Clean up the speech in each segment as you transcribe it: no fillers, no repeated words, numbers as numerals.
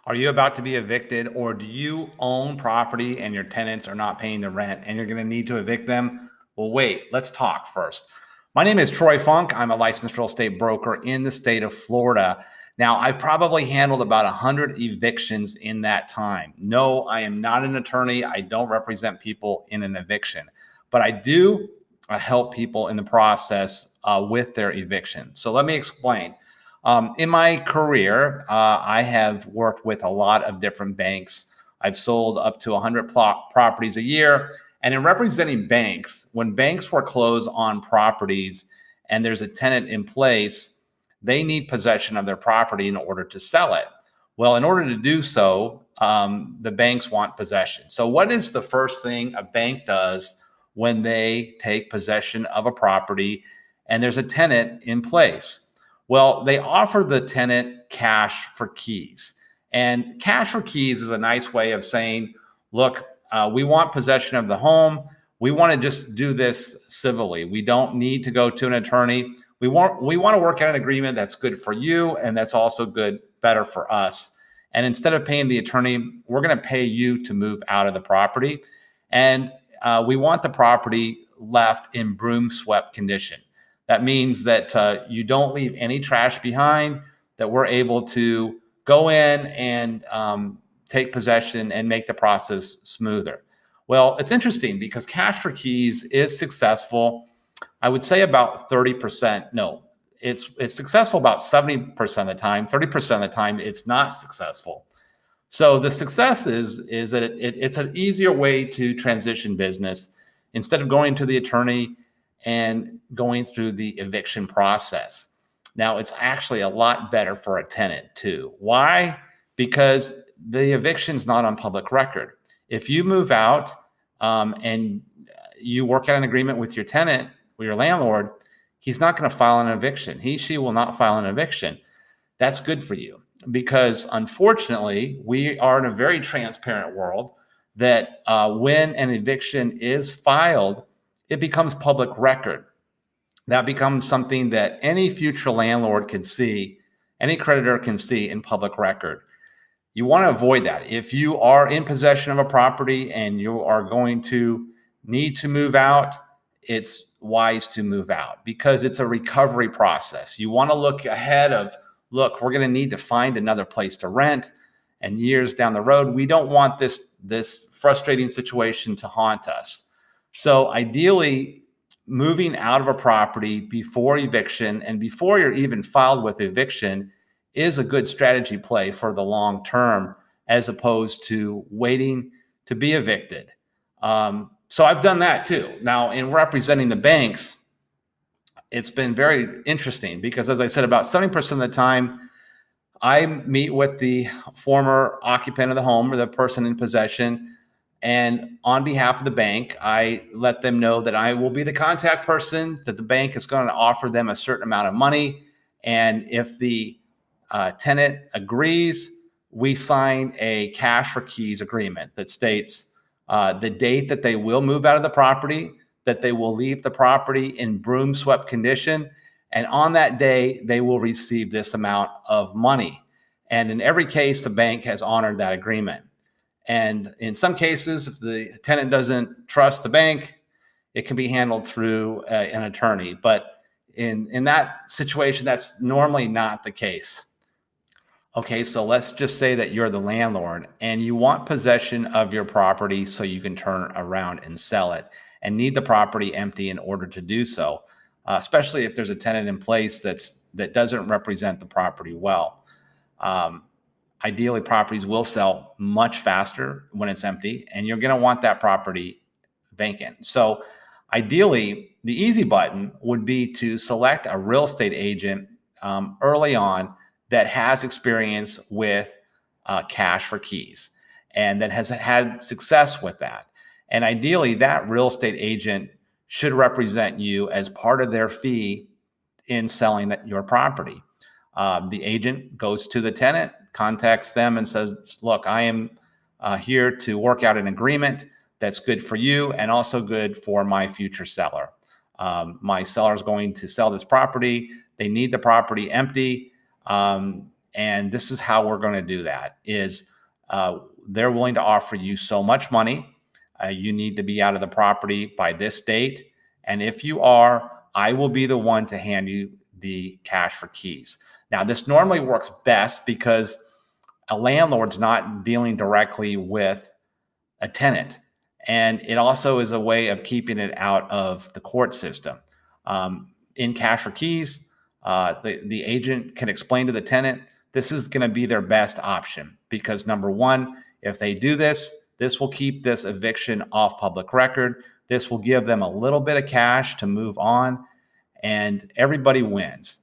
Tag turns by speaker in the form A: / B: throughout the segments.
A: Are you about to be evicted, or do you own property and your tenants are not paying the rent and you're going to need to evict them? Well, wait, let's talk first. My name is Troy Funk. I'm a licensed real estate broker in the state of Florida. Now, I've probably handled about 100 evictions in that time. No, I am not an attorney. I don't represent people in an eviction, but I do help people in the process with their eviction. So let me explain. In my career, I have worked with a lot of different banks. I've sold up to 100 properties a year. And in representing banks, when banks foreclose on properties and there's a tenant in place, they need possession of their property in order to sell it. Well, in order to do so, the banks want possession. So what is the first thing a bank does when they take possession of a property and there's a tenant in place? Well, they offer the tenant cash for keys. And cash for keys is a nice way of saying, look, we want possession of the home. We want to just do this civilly. We don't need to go to an attorney. We want to work out an agreement that's good for you and that's also better for us. And instead of paying the attorney, we're going to pay you to move out of the property. And we want the property left in broom swept condition. That means that you don't leave any trash behind, that we're able to go in and take possession and make the process smoother. Well, it's interesting because cash for keys is successful. I would say about 30%. No, it's successful about 70% of the time. 30% of the time, it's not successful. So the success is that it's an easier way to transition business instead of going to the attorney and going through the eviction process. Now, it's actually a lot better for a tenant too. Why? Because the eviction's not on public record. If you move out and you work out an agreement with your tenant, with your landlord, he's not going to file an eviction. She will not file an eviction. That's good for you because unfortunately, we are in a very transparent world that when an eviction is filed, it becomes public record. That becomes something that any future landlord can see, any creditor can see in public record. You want to avoid that. If you are in possession of a property and you are going to need to move out, it's wise to move out because it's a recovery process. You want to look ahead of, look, we're going to need to find another place to rent, and years down the road, we don't want this frustrating situation to haunt us. So ideally, moving out of a property before eviction and before you're even filed with eviction is a good strategy play for the long term, as opposed to waiting to be evicted. So I've done that too. Now, in representing the banks, it's been very interesting because, as I said, about 70% of the time, I meet with the former occupant of the home or the person in possession. And on behalf of the bank, I let them know that I will be the contact person, that the bank is going to offer them a certain amount of money. And if the tenant agrees, we sign a cash for keys agreement that states the date that they will move out of the property, that they will leave the property in broom swept condition. And on that day, they will receive this amount of money. And in every case, the bank has honored that agreement. And in some cases, if the tenant doesn't trust the bank, it can be handled through an attorney. But in that situation, that's normally not the case. Okay, so let's just say that you're the landlord and you want possession of your property so you can turn around and sell it and need the property empty in order to do so, especially if there's a tenant in place that doesn't represent the property well. Ideally, properties will sell much faster when it's empty, and you're going to want that property vacant. So ideally, the easy button would be to select a real estate agent early on that has experience with cash for keys and that has had success with that. And ideally, that real estate agent should represent you as part of their fee in selling your property. The agent goes to the tenant, contacts them and says, look, I am here to work out an agreement that's good for you and also good for my future seller. My seller is going to sell this property. They need the property empty. And this is how we're going to do that is they're willing to offer you so much money. You need to be out of the property by this date. And if you are, I will be the one to hand you the cash for keys. Now, this normally works best because a landlord's not dealing directly with a tenant. And it also is a way of keeping it out of the court system. In cash for keys, the agent can explain to the tenant, this is going to be their best option because number one, if they do this, this will keep this eviction off public record. This will give them a little bit of cash to move on, and everybody wins.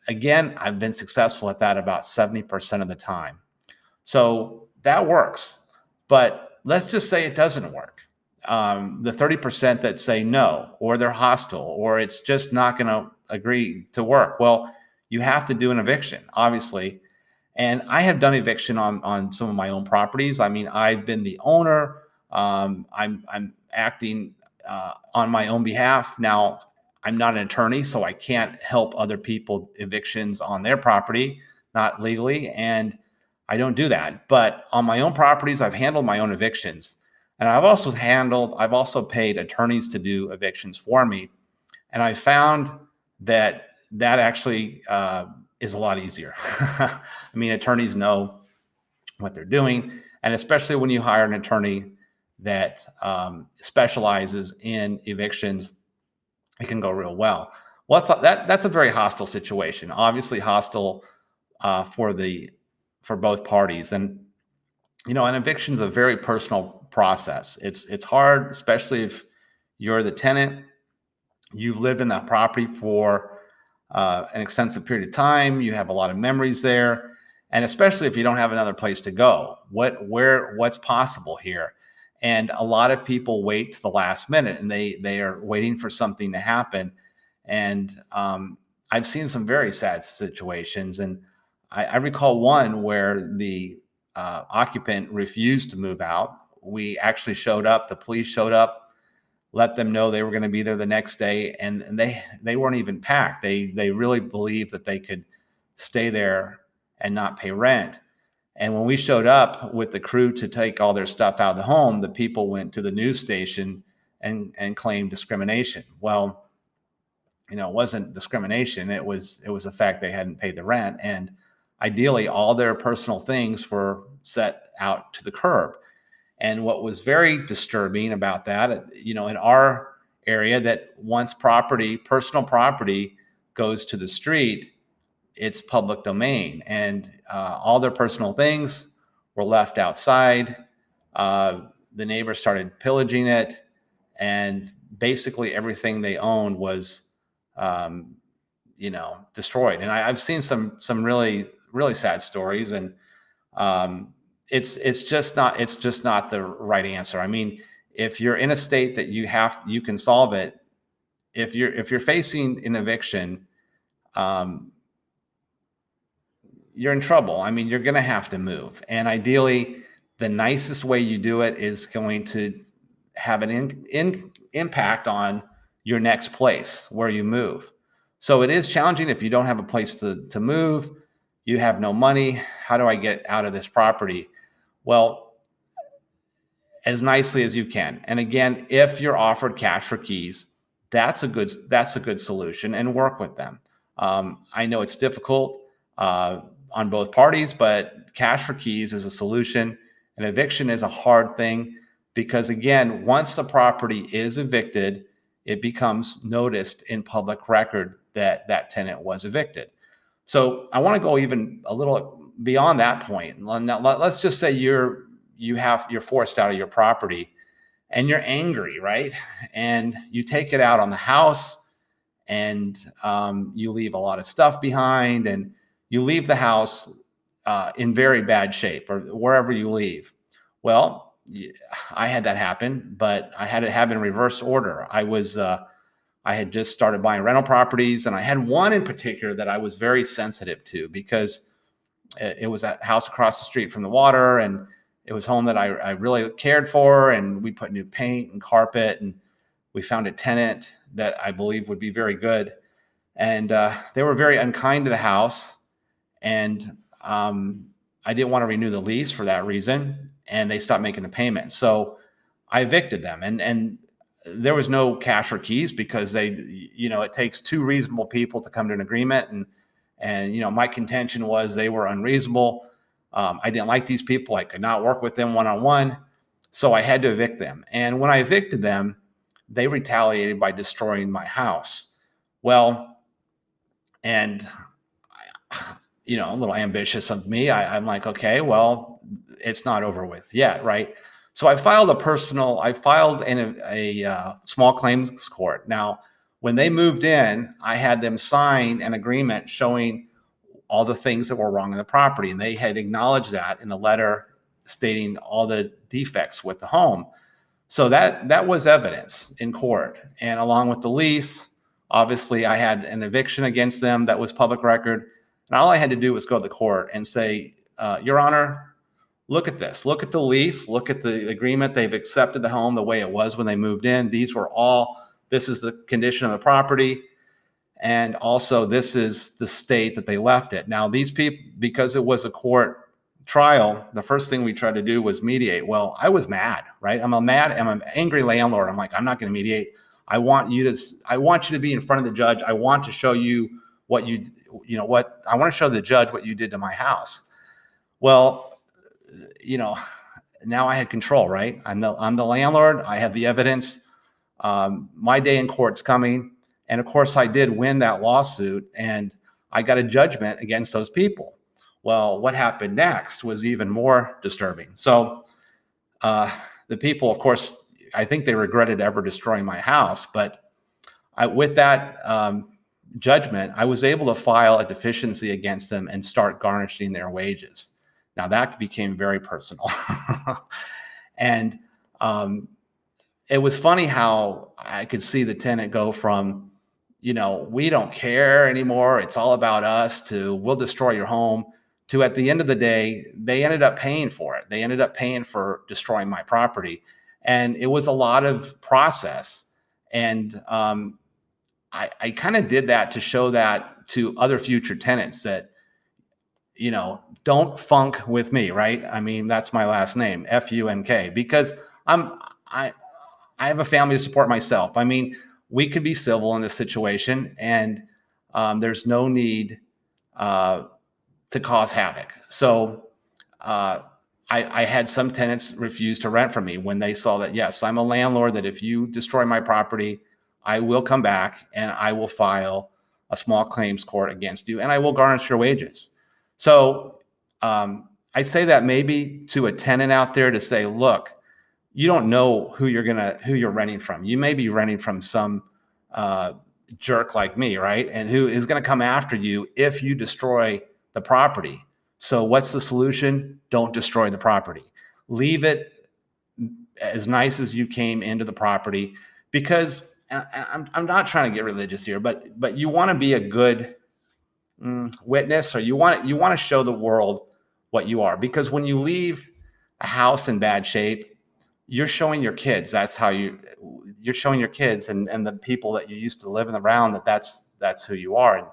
A: Again, I've been successful at that about 70% of the time. So that works. But let's just say it doesn't work. The 30% that say no, or they're hostile, or it's just not going to agree to work. Well, you have to do an eviction, obviously. And I have done eviction on some of my own properties. I mean, I've been the owner. I'm acting on my own behalf. Now, I'm not an attorney, so I can't help other people evictions on their property, not legally. And I don't do that. But on my own properties, I've handled my own evictions. And I've also paid attorneys to do evictions for me. And I found that actually is a lot easier. I mean, attorneys know what they're doing. And especially when you hire an attorney that specializes in evictions, it can go real well. Well, that's a very hostile situation. Obviously hostile for both parties. And an eviction is a very personal process. It's hard, especially if you're the tenant. You've lived in that property for an extensive period of time. You have a lot of memories there, and especially if you don't have another place to go. What's possible here? And a lot of people wait to the last minute, and they are waiting for something to happen. And I've seen some very sad situations, and I recall one where the occupant refused to move out. We actually showed up. The police showed up, let them know they were going to be there the next day, and they weren't even packed. They really believed that they could stay there and not pay rent. And when we showed up with the crew to take all their stuff out of the home, the people went to the news station and claimed discrimination. Well, it wasn't discrimination. It was the fact they hadn't paid the rent. And ideally, all their personal things were set out to the curb. And what was very disturbing about that, in our area, that once personal property goes to the street, it's public domain, and all their personal things were left outside. The neighbors started pillaging it, and basically everything they owned was, destroyed. And I've seen some really, really sad stories, and it's just not the right answer. I mean, if you're in a state that you can solve it, if you're facing an eviction, you're in trouble. I mean, you're going to have to move. And ideally, the nicest way you do it is going to have an impact on your next place where you move. So it is challenging if you don't have a place to move, you have no money. How do I get out of this property? Well, as nicely as you can. And again, if you're offered cash for keys, that's a good solution, and work with them. I know it's difficult on both parties, but cash for keys is a solution. An eviction is a hard thing because, again, once the property is evicted, it becomes noticed in public record that tenant was evicted. So I want to go even a little beyond that point. Now, let's just say you're forced out of your property and you're angry, right? And you take it out on the house, and you leave a lot of stuff behind, and you leave the house in very bad shape, or wherever you leave. Well, I had that happen, but I had it happen in reverse order. I had just started buying rental properties, and I had one in particular that I was very sensitive to because it was a house across the street from the water, and it was a home that I really cared for, and we put new paint and carpet, and we found a tenant that I believe would be very good. And they were very unkind to the house. and I didn't want to renew the lease for that reason, and they stopped making the payment. So I evicted them, and there was no cash or keys because it takes two reasonable people to come to an agreement, and my contention was they were unreasonable. I didn't like these people. I could not work with them one-on-one, so I had to evict them. And when I evicted them, they retaliated by destroying my house. Well, and a little ambitious of me, I'm like, okay, well, it's not over with yet, right? So I filed in a small claims court. Now, when they moved in, I had them sign an agreement showing all the things that were wrong in the property, and they had acknowledged that in the letter stating all the defects with the home. So that was evidence in court, and along with the lease, obviously I had an eviction against them that was public record, and all I had to do was go to the court and say, Your Honor, look at this. Look at the lease. Look at the agreement. They've accepted the home the way it was when they moved in. This is the condition of the property. And also, this is the state that they left it. Now, these people, because it was a court trial, the first thing we tried to do was mediate. Well, I was mad, right? I'm an angry landlord. I'm like, I'm not going to mediate. I want you to be in front of the judge. I want to show you I want to show the judge what you did to my house. Well, now I had control, right? I'm the landlord. I have the evidence. My day in court's coming. And of course, I did win that lawsuit, and I got a judgment against those people. Well, what happened next was even more disturbing. So the people, of course, I think they regretted ever destroying my house. But with that judgment, I was able to file a deficiency against them and start garnishing their wages. Now, that became very personal. And it was funny how I could see the tenant go from, we don't care anymore, it's all about us, to we'll destroy your home, to at the end of the day, they ended up paying for it. They ended up paying for destroying my property. And it was a lot of process. And I kind of did that to show that to other future tenants that, don't funk with me, right? I mean, that's my last name, Funk, because I have a family to support myself. I mean, we could be civil in this situation, and there's no need to cause havoc. So I had some tenants refuse to rent from me when they saw that, yes, I'm a landlord, that if you destroy my property, I will come back and I will file a small claims court against you, and I will garnish your wages. So I say that maybe to a tenant out there to say, look, you don't know who you're renting from. You may be renting from some jerk like me, right? And who is going to come after you if you destroy the property. So what's the solution? Don't destroy the property. Leave it as nice as you came into the property, because I'm not trying to get religious here, but you want to be a good witness, or you want to show the world what you are, because when you leave a house in bad shape, you're showing your kids. That's how you're showing your kids and the people that you used to live around that's who you are. And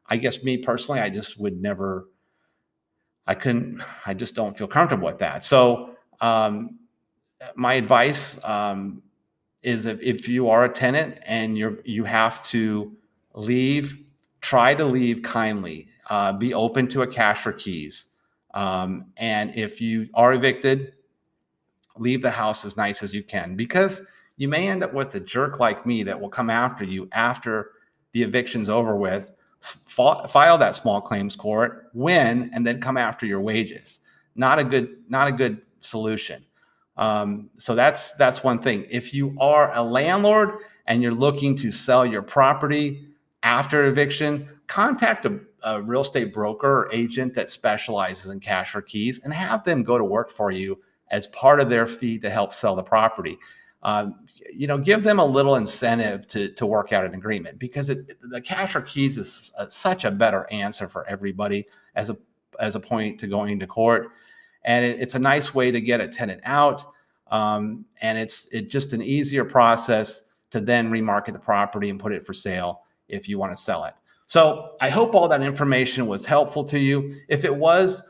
A: I guess me personally, I just would never. I just don't feel comfortable with that. So my advice is if you are a tenant and you have to leave, try to leave kindly. Be open to a cash or keys. And if you are evicted, leave the house as nice as you can, because you may end up with a jerk like me that will come after you after the eviction's over with, file that small claims court, win, and then come after your wages. Not a good solution. So that's one thing. If you are a landlord and you're looking to sell your property after eviction, contact a real estate broker or agent that specializes in cash or keys and have them go to work for you as part of their fee to help sell the property. Give them a little incentive to work out an agreement, because the cash or keys is such a better answer for everybody as a point to going to court. And it's a nice way to get a tenant out. And it's just an easier process to then remarket the property and put it for sale if you want to sell it. So I hope all that information was helpful to you. If it was,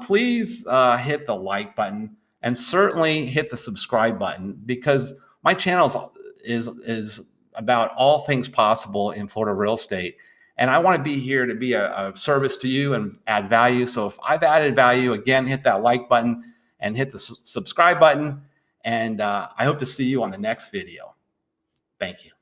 A: please hit the like button and certainly hit the subscribe button, because my channel is about all things possible in Florida real estate. And I want to be here to be a service to you and add value. So if I've added value, again, hit that like button and hit the subscribe button. And I hope to see you on the next video. Thank you.